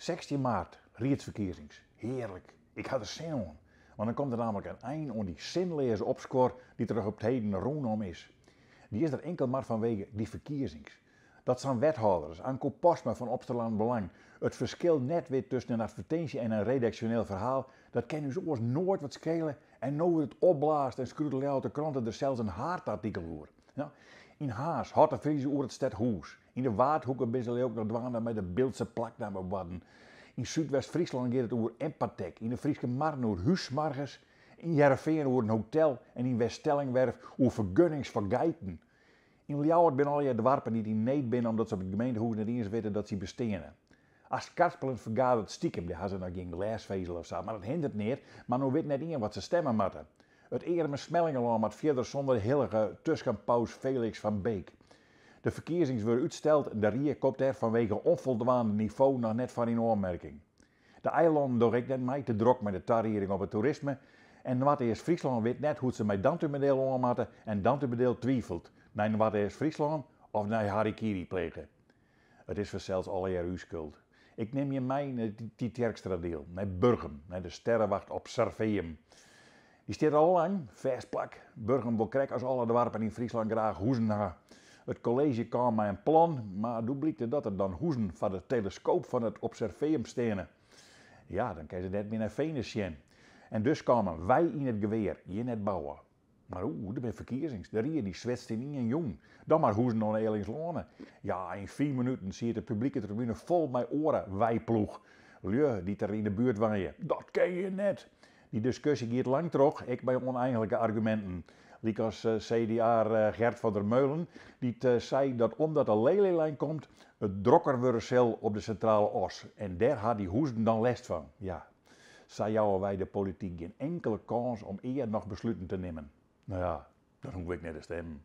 16 maart, riedsverkiezings. Heerlijk. Ik had er zin in. Want dan komt er namelijk een eind aan die zinloze opscore die terug op het heden rondom is. Die is er enkel maar vanwege die verkiezings. Dat zijn wethouders, Anko Postma van Opsterland Belang. Het verschil net weer tussen een advertentie en een redactioneel verhaal, dat kan dus oors nooit wat schelen. En nu wordt het opblaast en schroedelt uit de kranten er zelfs een haardartikel over. Ja. In Haas had de Friese oer het stadhuis. In de Waardhoeken bezig ook nog dwaan met de Beeldse plaknamen wadden. In Zuidwest-Friesland gaat het over Empatek. In de Friese Marne over Huismarges. In Jereveen over een hotel. En in West-Stellingwerf over vergunnings voor geiten. In Ljouwert ben al je dwarpen die niet binnen omdat ze op het gemeentehuis niet eens weten dat ze besteden. Als Karspelen vergadert stiekem, die hadden ze nog geen glasvezel of zo, maar dat hindert niet. Maar nu weet net in wat ze stemmen moeten. Het eerder Smellingelaan met verder zonder hillige tussenpaus Felix van Beek. De verkiezings worden uitgesteld en de Rie komt er vanwege onvoldoende niveau nog net van in aanmerking. De eilanden door ik net mee te druk met de tarriering op het toerisme. En wat is Friesland weet net hoe ze met Dantumedeel aanmatten en Dantumedeel twijfelt. Nee, wat is Friesland of naar harikiri plegen. Het is zelfs al uw schuld. Ik neem je mee naar die Terkstradeel, naar Burgum, naar de sterrenwacht op Sarveum. Die staat al lang, vastplak. Burgum wil krijgen als alle dorpen in Friesland graag hoezen hebben. Het college kwam met een plan, maar toen bleek dat er dan hoezen van het telescoop van het observeum stenen. Ja, dan kan je net meer naar Venus zien. En dus kwamen wij in het geweer, je net bouwen. Maar er ben verkiezings, de Rie die zwetst in een jong. Dan maar hoezen nog een Elingslonen. Ja, in 4 minuten zie je de publieke tribune vol met oren, wijploeg. Lje, die er in de buurt waaien, dat ken je net. Die discussie gaat lang terug, ik bij oneigenlijke argumenten. Liek als CDA Gert van der Meulen, die zei dat omdat de Lelylijn komt, het drokkerwurcel op de centrale os. En daar had die hoezen dan last van. Ja, zei jou wij de politiek geen enkele kans om eer nog besluiten te nemen. Nou ja, dan hoef ik net te stemmen.